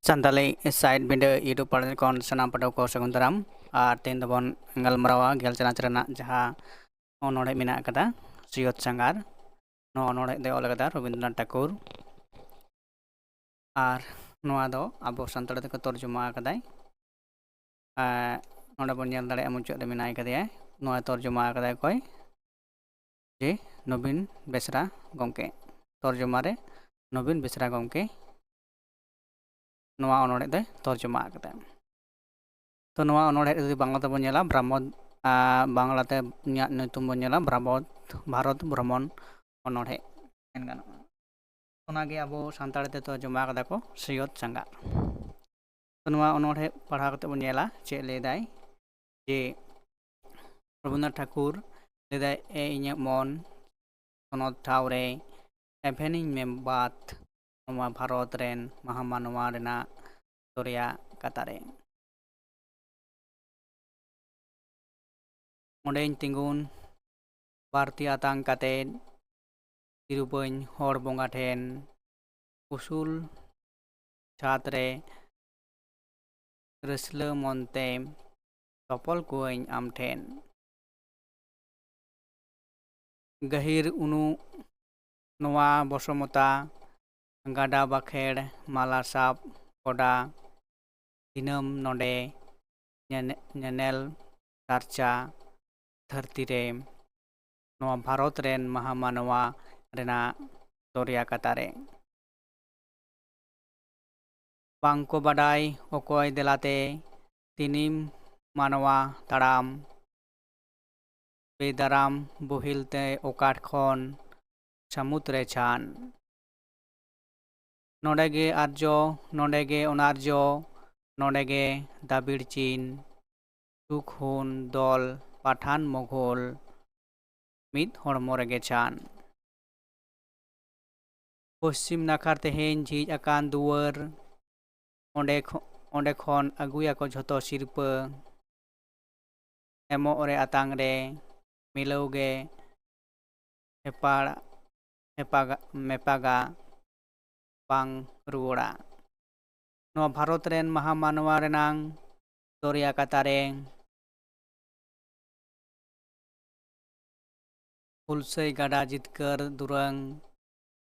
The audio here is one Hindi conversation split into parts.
Santali side video YouTube panel kon sanam padaw ko saguntaram ar tin dobon galmarawa gel chana chana jaha onore mina kata Siyot Sangar no onore de olagada Rabindranath Tagore ar noa do abo santal te ko torjuma kadai nonde bon nyel dare amucuk de mina kadai noa torjuma kadai koy je Nobin Besra gomke torjuma re Nobin Besra gomke noa onore de torjuma kadai तो नवा अनोढ़े यदि बांग्ला ते बन ब्रह्म बांग्ला ते नुतुम बन भारत भ्रमण अनोढ़े ओनागे अब सानताड़ी ते तर्जुमा कदा को सैयद सांगार तो नवा अनोढ़े पढ़ा कते बन चे लेदाय जे रवीन्द्रनाथ ठाकुर लेदाय ए इᱧᱟᱹᱜ मन सनद ठावरे एभेनिंग मेमबात नवा भारत रेन महामानवा रेना दरिया कतारे ondeñ tingun barti atang katen tirubañ hor bonga then usul chatre resle montem topol kuañ am then gahir unu noa bosomota gada bakher mala sap koda dinam nonde nyanel tarcha धरती रे नवा भारत रेन महामानवा रेना दरिया कतारे बांको बाडाय ओकोय देलाते तिनिम मानवा ताड़ाम बेदाराम बोहिलते ओकाट खन समुद्रे छान नोडेगे आर्यो नोडेगे अनार्यो नोडेगे दाबिड़ चीन सुखुन दल पाठान मोगल मिद हड़मो रेगे छान पश्चिम नाखार तेहेन झिज आकान दुआर ओंडे खन आगुया को झतो सिरपा एमो रे आतांग रे मिलौगे मेपागा बांग रुवड़ा नो भारत रेन महामानवा रेनांग दरिया कतारे हुलसै गाडा जितकर दुरंग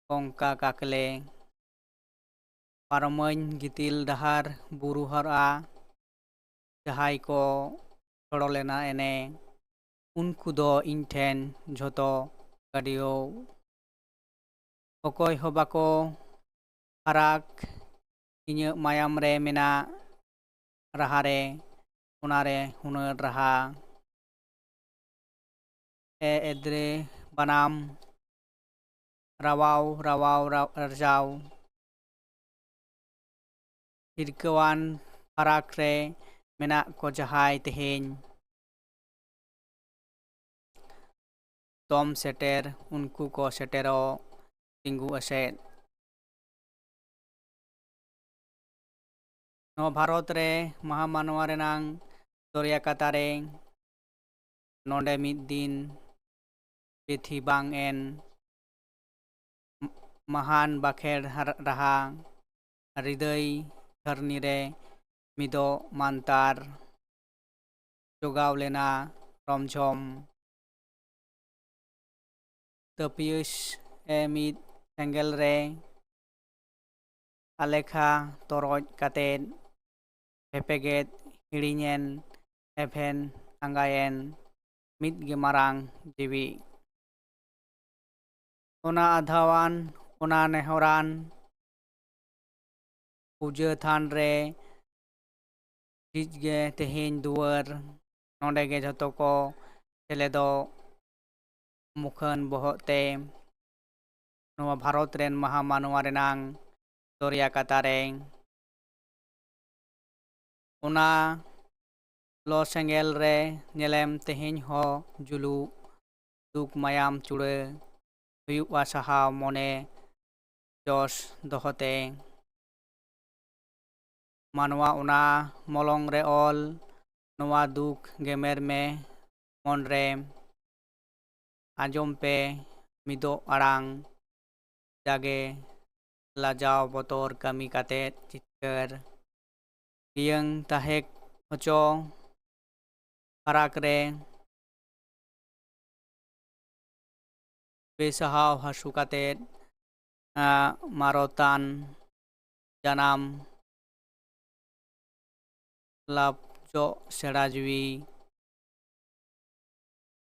कौंका काकले पारमन गितिल डहार बुरु हरा जहाय को थोड़ो लेना एने उनको दो इन ठेन झोतो गाडियो अकोय हबाको हराक इᱧᱟᱹᱜ मायाम रे मेना रहारे उनारे हुनर रहा ए एद्रे बनाम रावाव रावाव रजाव हिरकवान फराक रे मेना को जहाय तेहेन तोम सेटेर उनको को सेटेरो तिंगु असेट नो भारत रे महामानवा रेनांग दरिया कतारे नोंडे मिद दिन बेथी बांग एन महान बाखेर रहा हृदय धरनी रे मिदो मानतार जोगाव लेना रमझम तपियस ए मिद सेंगेल रे आलेखा तोरज कातेन हेपेगेत हिड़िñen एभेन आंगायेन मिद गेमारांग जीवी ओना आधावान ओना नेहरान पूजा थान रे जिजगे तेहेन दुआर नोंडेगे झतो को सेलेदो मुखन बहते नवा भारत रेन महामानवा रेनांग दरिया कतारे ओना लो सेंगेल रे नेलेम तेहेन हो जुलू दुक मायाम चुड़े हुयुआ साहाव मने जस दोहते मानवा ओना मलंग रे ऑल नवा दुक गेमेर में मन रे आजम पे मिदो आड़ांग जागे लाजाव बतर कमी काते ᱤᱭᱟᱹᱝ ᱛᱟᱦᱮᱸ ᱦᱚᱪᱚ ᱯᱷᱟᱨᱟᱠ ᱨᱮ ᱵᱮᱥᱟᱦᱟᱣ ᱦᱟᱹᱥᱩ ᱠᱟᱛᱮᱫ ᱢᱟᱨᱚᱛᱟᱱ ᱡᱟᱱᱟᱢ ᱞᱟᱯᱪᱚᱜ ᱥᱮᱬᱟ ᱡᱤᱣᱤ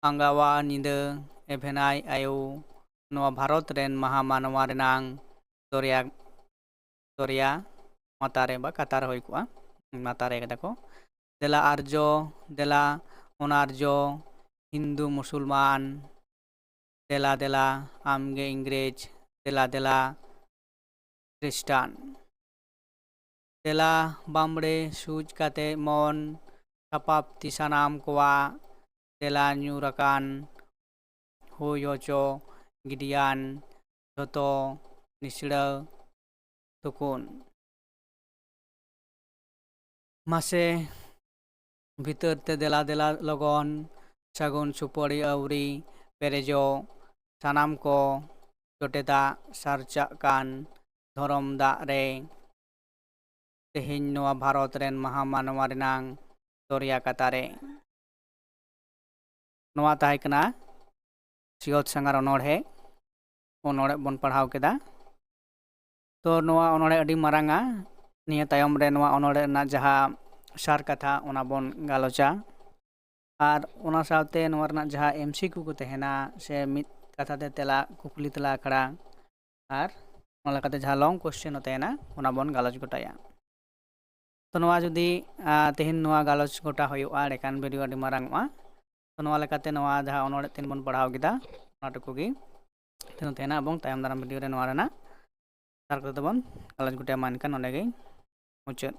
ᱟᱸᱜᱟᱣᱟ ᱧᱤᱫᱟᱹ ᱮᱵᱷᱮᱱᱟᱭ ᱟᱭᱳ ᱱᱚᱣᱟ ᱵᱷᱟᱨᱚᱛ ᱨᱮᱱ ᱢᱟᱦᱟ ᱢᱟᱱᱣᱟ ᱨᱮᱱᱟᱝ ᱫᱚᱨᱭᱟ ᱢᱟᱛᱟᱨᱮ ᱵᱟ ᱠᱟᱛᱟᱨ ᱦᱩᱭ ᱠᱚᱜᱼᱟ ᱢᱟᱛᱟᱨᱮ ᱠᱟᱫᱟ ᱠᱚ ᱫᱮᱞᱟ ᱟᱨᱡᱚ ᱫᱮᱞᱟ ᱚᱱᱟᱨᱡᱚ হিন্দু মুসলমান দেলা দেলা আমগে ইংরেজ দেলা দেলা খ্রিস্টান দেলা বামড়ে সুজ কাতে মন সাপাপ্তি সানাম কোয়া দেলা nyurakan হুই অচো গিডিয়ান যত নিসড়া tukun মাসে ভিতর তে দেলা দেলা লগন সাগুন সুপরি আউরি পেরেজো সানাম को জটেদা সারচাক কান ধরম দা রে তেহিন নোয়া ভারত রেন মাহা মানওয়া রেনাং দরিয়া কাতারে নোয়া তাহেं कना सियत सांगार अनोढ़े बन पढ़ाव केदा तो नोआ अनोढ़े अडी मारांगा निया तायम रे नोआ अनोढ़े ना जहा सार कथा ओना बन गालोचा और ओना सावते नोआ रना जहा एमसीक्यू को तहेना से मित कथा ते तेला कुकली तेला आखड़ा और ओना लेकाते जहा लॉन्ग क्वेश्चन तहेना ओना बन गालोच गोटाया तो नोआ जुदी तेहिन नोआ गालोच गोटा होयुआ एकान भिडियो अडी मारांगवा तो नोआ लेकाते नोआ जहा अनोढ़े तीन बन पढ़ाव केदा ओना टुकुगी तेनो तहेना एबं तायम दाराम भिडियो रे नोआ रेना सार कते बन गालोच गोटाया मानकान ओंडे गे मुचाद।